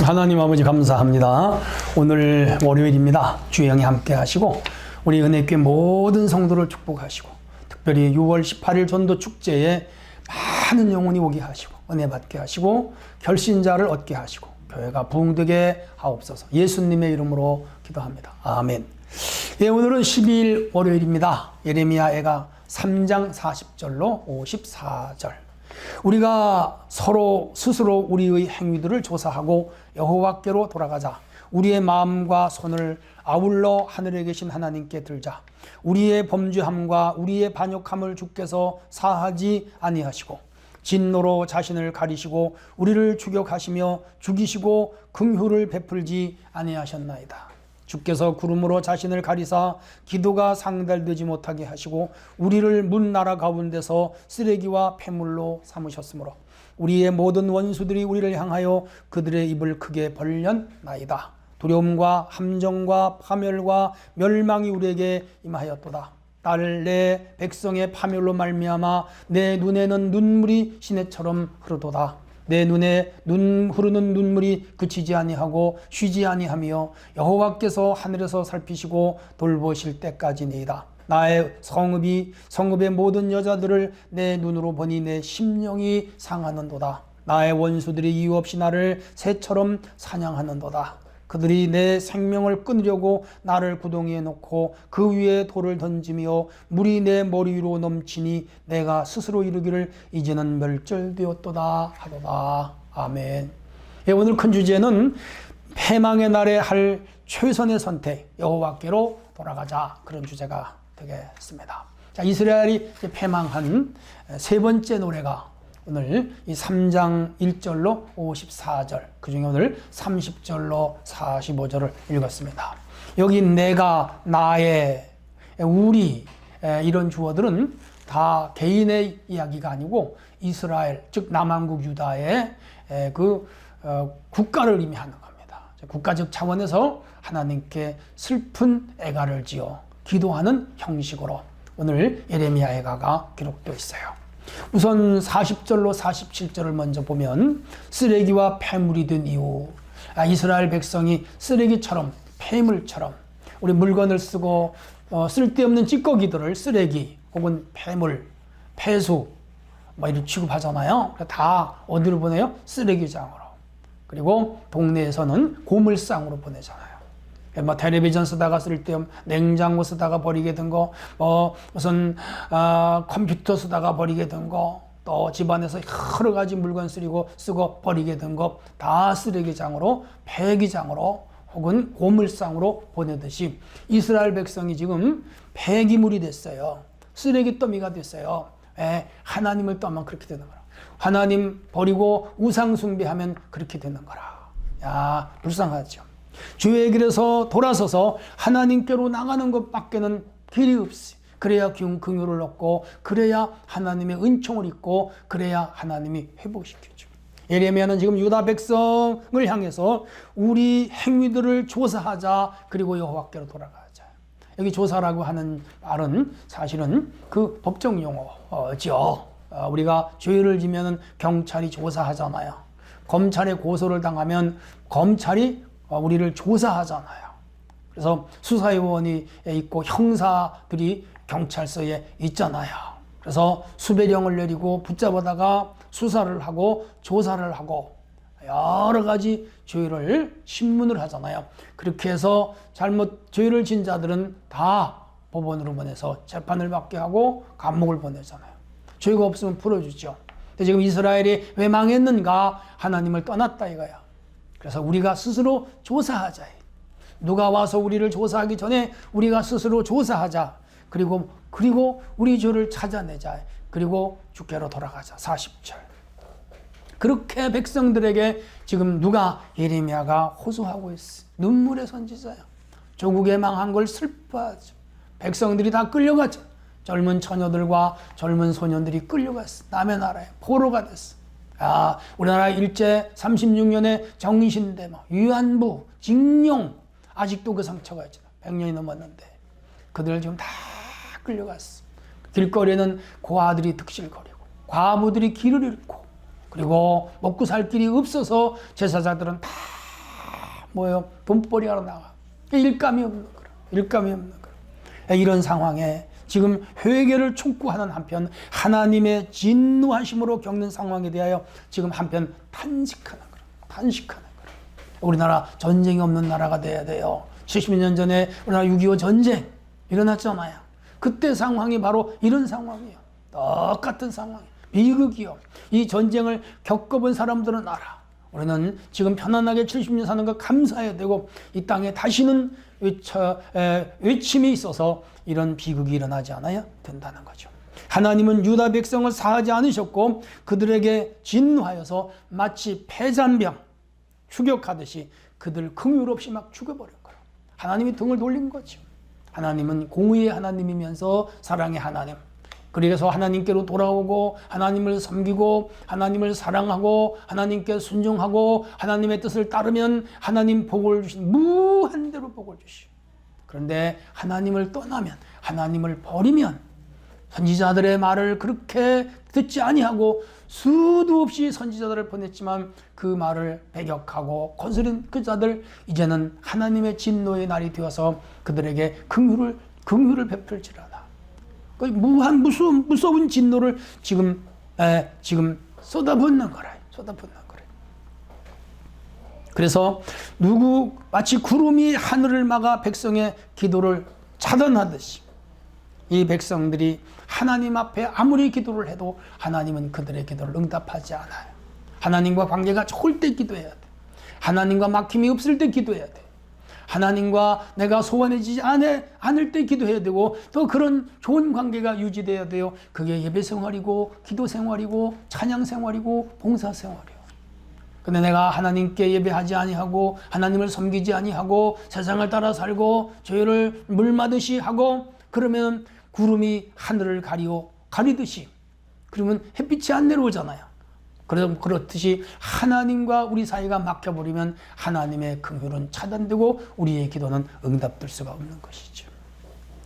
하나님 아버지 감사합니다. 오늘 월요일입니다. 주영이 함께 하시고 우리 은혜교회 모든 성도를 축복하시고 특별히 6월 18일 전도 축제에 많은 영혼이 오게 하시고 은혜 받게 하시고 결신자를 얻게 하시고 교회가 부흥되게 하옵소서. 예수님의 이름으로 기도합니다. 아멘. 예, 오늘은 12일 월요일입니다. 예레미야애가 3장 40절로 54절. 우리가 서로 스스로 우리의 행위들을 조사하고 여호와께로 돌아가자. 우리의 마음과 손을 아울러 하늘에 계신 하나님께 들자. 우리의 범죄함과 우리의 반역함을 주께서 사하지 아니하시고 진노로 자신을 가리시고 우리를 추격하시며 죽이시고 긍휼을 베풀지 아니하셨나이다. 주께서 구름으로 자신을 가리사 기도가 상달되지 못하게 하시고 우리를 문 나라 가운데서 쓰레기와 폐물로 삼으셨으므로 우리의 모든 원수들이 우리를 향하여 그들의 입을 크게 벌렸나이다. 두려움과 함정과 파멸과 멸망이 우리에게 임하였도다. 딸 내 백성의 파멸로 말미암아 내 눈에는 눈물이 시내처럼 흐르도다. 내 눈에 흐르는 눈물이 그치지 아니하고 쉬지 아니하며 여호와께서 하늘에서 살피시고 돌보실 때까지니이다. 나의 성읍의 모든 여자들을 내 눈으로 보니 내 심령이 상하는도다. 나의 원수들이 이유 없이 나를 새처럼 사냥하는도다. 그들이 내 생명을 끊으려고 나를 구덩이에 놓고 그 위에 돌을 던지며 물이 내 머리 위로 넘치니 내가 스스로 이르기를 이제는 멸절되었도다 하도다. 아멘. 예, 오늘 큰 주제는 패망의 날에 할 최선의 선택, 여호와께로 돌아가자, 그런 주제가 되겠습니다. 자, 이스라엘이 패망한 세 번째 노래가 오늘 이 3장 1절로 54절, 그 중에 오늘 30절로 45절을 읽었습니다. 여기 내가, 나의, 우리, 이런 주어들은 다 개인의 이야기가 아니고 이스라엘, 즉 남한국 유다의 국가를 의미하는 겁니다. 국가적 차원에서 하나님께 슬픈 애가를 지어 기도하는 형식으로 오늘 예레미야 애가가 기록되어 있어요. 우선 40절로 47절을 먼저 보면 쓰레기와 폐물이 된 이후 이스라엘 백성이 쓰레기처럼 폐물처럼 우리 물건을 쓰고 쓸데없는 찌꺼기들을 쓰레기 혹은 폐물, 폐수 이렇게 취급하잖아요. 다 어디로 보내요? 쓰레기장으로. 그리고 동네에서는 고물상으로 보내잖아요. 텔레비전 쓰다가 쓸데없는 냉장고 쓰다가 버리게 된 거, 무슨 컴퓨터 쓰다가 버리게 된 거, 또 집안에서 여러 가지 물건 쓰고 버리게 된 거 다 쓰레기장으로, 폐기장으로 혹은 고물상으로 보내듯이 이스라엘 백성이 지금 폐기물이 됐어요. 쓰레기 더미가 됐어요. 하나님을 떠나면 그렇게 되는 거라. 하나님 버리고 우상 숭배하면 그렇게 되는 거라. 야, 불쌍하죠. 주의 길에서 돌아서서 하나님께로 나가는 것밖에는 길이 없어요. 그래야 긍휼을 얻고 그래야 하나님의 은총을 입고 그래야 하나님이 회복시켜줘. 예레미야는 지금 유다 백성을 향해서 우리 행위들을 조사하자, 그리고 여호와께로 돌아가자. 여기 조사라고 하는 말은 사실은 그 법정 용어죠. 우리가 죄를 지면 경찰이 조사하잖아요. 검찰에 고소를 당하면 검찰이 우리를 조사하잖아요. 그래서 수사요원이 있고 형사들이 경찰서에 있잖아요. 그래서 수배령을 내리고 붙잡아다가 수사를 하고 조사를 하고 여러 가지 죄를 신문을 하잖아요. 그렇게 해서 죄를 진 자들은 다 법원으로 보내서 재판을 받게 하고 감옥을 보내잖아요. 죄가 없으면 풀어주죠. 근데 지금 이스라엘이 왜 망했는가? 하나님을 떠났다 이거야. 그래서 우리가 스스로 조사하자. 누가 와서 우리를 조사하기 전에 우리가 스스로 조사하자. 그리고 우리 죄를 찾아내자. 그리고 주께로 돌아가자. 40절. 그렇게 백성들에게 지금 예레미야가 호소하고 있어. 눈물의 선지자야. 조국에 망한 걸 슬퍼하죠. 백성들이 다 끌려갔죠. 젊은 처녀들과 젊은 소년들이 끌려갔어. 남의 나라에 포로가 됐어. 우리나라 일제 36년에 정신대, 위안부, 징용, 아직도 그 상처가 있잖아. 100년이 넘었는데 그들 지금 다 끌려갔어. 길거리에는 고아들이 득실거리고 과부들이 길을 잃고 그리고 먹고 살 길이 없어서 제사장들은 다 뭐예요? 돈벌이 하러 나가. 일감이 없는 거라. 일감이 없는 거라. 이런 상황에 지금 회개를 촉구하는 한편 하나님의 진노하심으로 겪는 상황에 대하여 지금 한편 탄식하는 거라. 탄식하는 거라. 우리나라 전쟁이 없는 나라가 돼야 돼요. 70년 전에 우리나라 6.25 전쟁 일어났잖아요. 그때 상황이 바로 이런 상황이에요. 똑같은 상황이에요. 비극이요. 이 전쟁을 겪어본 사람들은 알아. 우리는 지금 편안하게 70년 사는 거 감사해야 되고 이 땅에 다시는 외침이 있어서 이런 비극이 일어나지 않아야 된다는 거죠. 하나님은 유다 백성을 사하지 않으셨고 그들에게 진노하여서 마치 폐잔병 추격하듯이 그들 긍휼 없이 막 죽여버린 거예요. 하나님이 등을 돌린 거죠. 하나님은 공의의 하나님이면서 사랑의 하나님. 그래서 하나님께로 돌아오고 하나님을 섬기고 하나님을 사랑하고 하나님께 순종하고 하나님의 뜻을 따르면 하나님 복을 주신 무한대로 복을 주시오. 그런데 하나님을 떠나면 하나님을 버리면 선지자들의 말을 그렇게 듣지 아니하고 수도 없이 선지자들을 보냈지만 그 말을 배격하고 거스른 그 자들 이제는 하나님의 진노의 날이 되어서 그들에게 긍휼을 베풀지라다. 무한 무서운 진노를 지금 쏟아붓는 거라. 쏟아붓는 거라. 그래서 마치 구름이 하늘을 막아 백성의 기도를 차단하듯이 이 백성들이 하나님 앞에 아무리 기도를 해도 하나님은 그들의 기도를 응답하지 않아요. 하나님과 관계가 좋을 때 기도해야 돼. 하나님과 막힘이 없을 때 기도해야 돼. 하나님과 내가 소원해지지 않을 때 기도해야 되고 또 그런 좋은 관계가 유지돼야 돼요. 그게 예배 생활이고 기도 생활이고 찬양 생활이고 봉사 생활이에요. 근데 내가 하나님께 예배하지 아니하고 하나님을 섬기지 아니하고 세상을 따라 살고 죄를 물마듯이 하고 그러면 구름이 하늘을 가리듯이 그러면 햇빛이 안 내려오잖아요. 그렇듯이 하나님과 우리 사이가 막혀버리면 하나님의 긍휼은 차단되고 우리의 기도는 응답될 수가 없는 것이죠.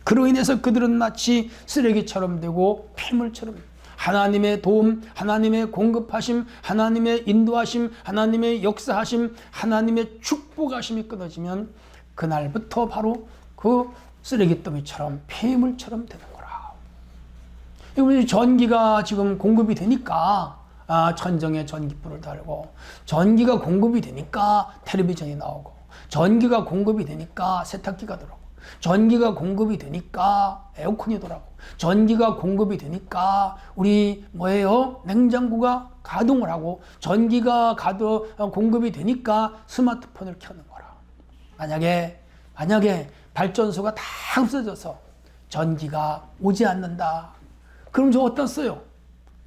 그로 인해서 그들은 마치 쓰레기처럼 되고 폐물처럼 하나님의 도움, 하나님의 공급하심, 하나님의 인도하심, 하나님의 역사하심, 하나님의 축복하심이 끊어지면 그날부터 바로 그 쓰레기더미처럼 폐물처럼 되는 거라. 전기가 지금 공급이 되니까 천정에 전기불을 달고 전기가 공급이 되니까 텔레비전이 나오고 전기가 공급이 되니까 세탁기가 들어오고 전기가 공급이 되니까 에어컨이 돌아오고 전기가 공급이 되니까 우리 냉장고가 가동을 하고 전기가 공급이 되니까 스마트폰을 켜는 거라. 만약에 발전소가 다 없어져서 전기가 오지 않는다. 그럼 저 어디다 써요?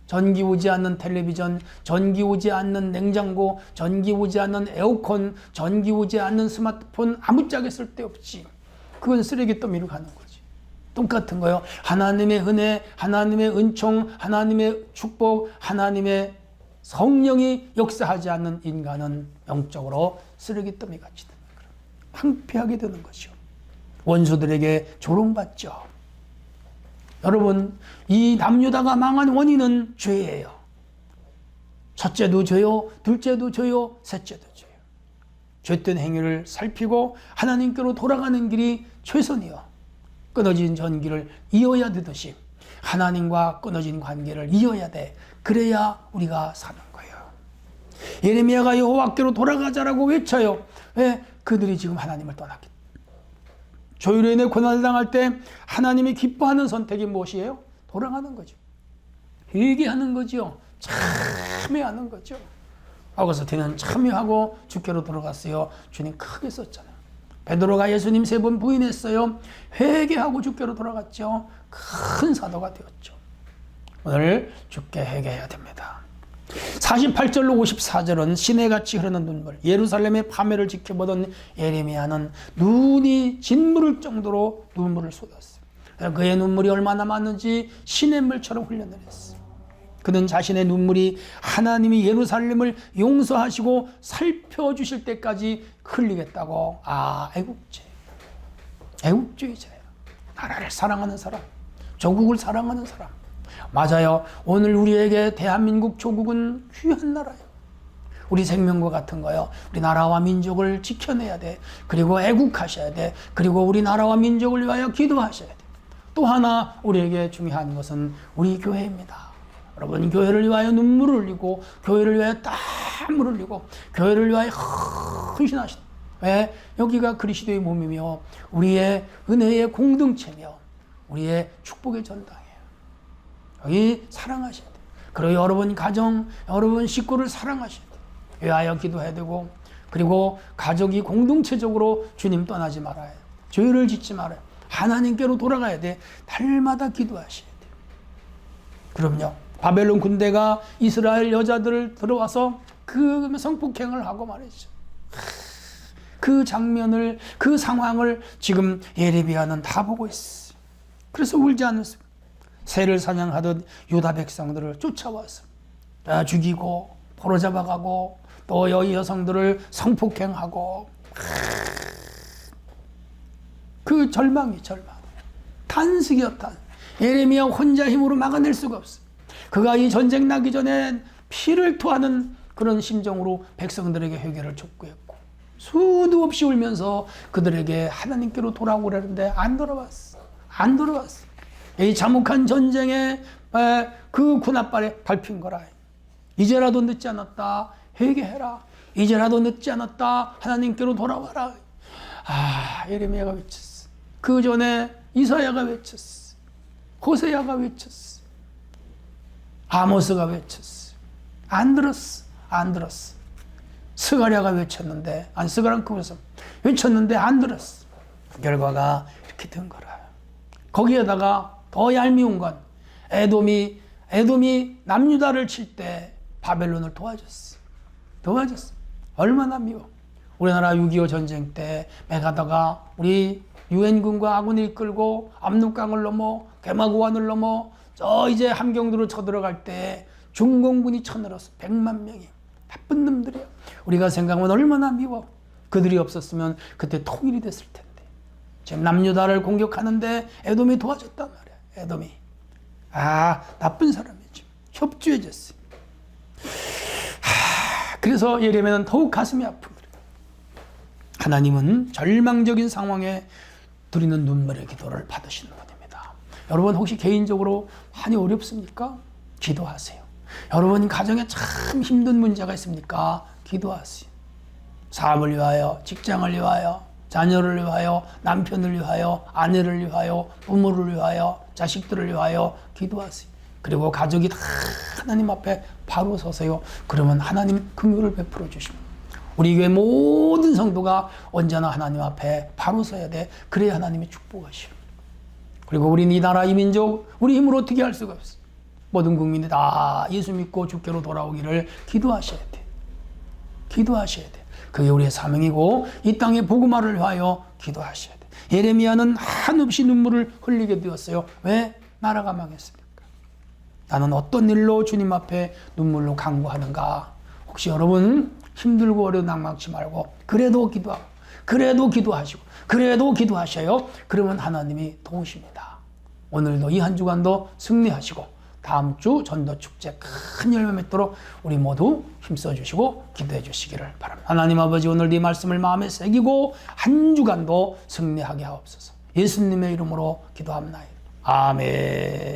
전기 오지 않는 텔레비전, 전기 오지 않는 냉장고, 전기 오지 않는 에어컨, 전기 오지 않는 스마트폰 아무짝에 쓸데없지. 그건 쓰레기 더미로 가는 거지. 똑같은 거요. 하나님의 은혜, 하나님의 은총, 하나님의 축복, 하나님의 성령이 역사하지 않는 인간은 영적으로 쓰레기 더미 같이 되는 거예요. 황폐하게 되는 것이요. 원수들에게 조롱받죠. 여러분, 이 남유다가 망한 원인은 죄예요. 첫째도 죄요, 둘째도 죄요, 셋째도 죄요. 죄된 행위를 살피고 하나님께로 돌아가는 길이 최선이요. 끊어진 전기를 이어야 되듯이 하나님과 끊어진 관계를 이어야 돼. 그래야 우리가 사는 거예요. 예레미야가 여호와께로 돌아가자라고 외쳐요. 왜? 그들이 지금 하나님을 떠났기 때문에. 조유로 인해 고난을 당할 때 하나님이 기뻐하는 선택이 무엇이에요? 돌아가는 거죠. 회개하는 거죠. 참여하는 거죠. 아우구스틴은 참여하고 주께로 돌아갔어요. 주님 크게 썼잖아요. 베드로가 예수님 3번 부인했어요. 회개하고 주께로 돌아갔죠. 큰 사도가 되었죠. 오늘 주께 회개해야 됩니다. 48절로 54절은 시내같이 흐르는 눈물, 예루살렘의 파멸을 지켜보던 예레미야는 눈이 진물을 정도로 눈물을 쏟았어요. 그의 눈물이 얼마나 많은지 시냇물처럼 흘려내렸어요. 그는 자신의 눈물이 하나님이 예루살렘을 용서하시고 살펴주실 때까지 흘리겠다고. 애국주의자예요. 나라를 사랑하는 사람, 조국을 사랑하는 사람. 맞아요. 오늘 우리에게 대한민국 조국은 귀한 나라예요. 우리 생명과 같은 거요. 우리 나라와 민족을 지켜내야 돼. 그리고 애국하셔야 돼. 그리고 우리 나라와 민족을 위하여 기도하셔야 돼. 또 하나 우리에게 중요한 것은 우리 교회입니다. 여러분, 교회를 위하여 눈물을 흘리고, 교회를 위하여 땀을 흘리고, 교회를 위하여 헌신하시다. 왜? 여기가 그리스도의 몸이며 우리의 은혜의 공동체며 우리의 축복의 전당이에요. 여기 사랑하셔야 돼요. 그리고 여러분 가정, 여러분 식구를 사랑하셔야 돼요. 위하여 기도해야 되고, 그리고 가족이 공동체적으로 주님 떠나지 말아요. 죄를 짓지 말아요. 하나님께로 돌아가야 돼. 날마다 기도하셔야 돼요. 그럼요. 바벨론 군대가 이스라엘 여자들을 들어와서 그 성폭행을 하고 말했죠. 그 장면을, 그 상황을 지금 예레미야는 다 보고 있어요. 그래서 울지 않았어요. 새를 사냥하던 유다 백성들을 쫓아와서 죽이고 포로잡아가고 또 여기 여성들을 성폭행하고, 그 절망이 절망. 탄식이었다. 예레미야 혼자 힘으로 막아낼 수가 없어. 그가 이 전쟁 나기 전에 피를 토하는 그런 심정으로 백성들에게 회개를 촉구했고, 수도 없이 울면서 그들에게 하나님께로 돌아오려는데 안 돌아왔어. 안 돌아왔어. 이 참혹한 전쟁에 그 군합발에 밟힌 거라. 이제라도 늦지 않았다. 회개해라. 이제라도 늦지 않았다. 하나님께로 돌아와라. 예레미야가 외쳤어. 그 전에 이사야가 외쳤어. 호세야가 외쳤어. 아모스가 외쳤어. 안 들었어. 안 들었어. 스가랴가 외쳤는데, 스가랴는 그것을 외쳤는데 안 들었어. 그 결과가 이렇게 된 거라. 거기에다가 더 얄미운 건 에돔이 남유다를 칠 때 바벨론을 도와줬어. 얼마나 미워. 우리나라 6.25 전쟁 때 메가다가 우리 유엔군과 아군을 이끌고 압록강을 넘어 개마고환을 넘어 저 이제 함경도로 쳐들어갈 때 중공군이 쳐들었어. 100만 명이. 나쁜 놈들이야. 우리가 생각하면 얼마나 미워. 그들이 없었으면 그때 통일이 됐을 텐데. 지금 남유다를 공격하는데 에돔이 도와줬단 말이야. 에돔이. 나쁜 사람이지. 협조해줬어요. 그래서 예레미야는 더욱 가슴이 아픈 거예요. 하나님은 절망적인 상황에 드리는 눈물의 기도를 받으시는 분입니다. 여러분 혹시 개인적으로 많이 어렵습니까? 기도하세요. 여러분 가정에 참 힘든 문제가 있습니까? 기도하세요. 삶을 위하여, 직장을 위하여, 자녀를 위하여, 남편을 위하여, 아내를 위하여, 부모를 위하여, 자식들을 위하여 기도하세요. 그리고 가족이 다 하나님 앞에 바로 서세요. 그러면 하나님 긍휼을 베풀어 주십니다. 우리 교회 모든 성도가 언제나 하나님 앞에 바로 서야 돼. 그래야 하나님이 축복하시오. 그리고 우리 이 나라 이 민족 우리 힘으로 어떻게 할 수가 없어. 모든 국민이 다 예수 믿고 주께로 돌아오기를 기도하셔야 돼. 기도하셔야 돼. 그게 우리의 사명이고 이 땅의 복음화를 위하여 기도하셔야 돼. 예레미야는 한없이 눈물을 흘리게 되었어요. 왜? 나라가 망했으니까. 나는 어떤 일로 주님 앞에 눈물로 간구하는가? 혹시 여러분 힘들고 어려운 낙망치 말고 그래도 기도하고 그래도 기도하시고 그래도 기도하셔요. 그러면 하나님이 도우십니다. 오늘도 이 한 주간도 승리하시고 다음 주 전도축제 큰 열매 맺도록 우리 모두 힘써 주시고 기도해 주시기를 바랍니다. 하나님 아버지, 오늘 이 말씀을 마음에 새기고 한 주간도 승리하게 하옵소서. 예수님의 이름으로 기도합나이다. 아멘.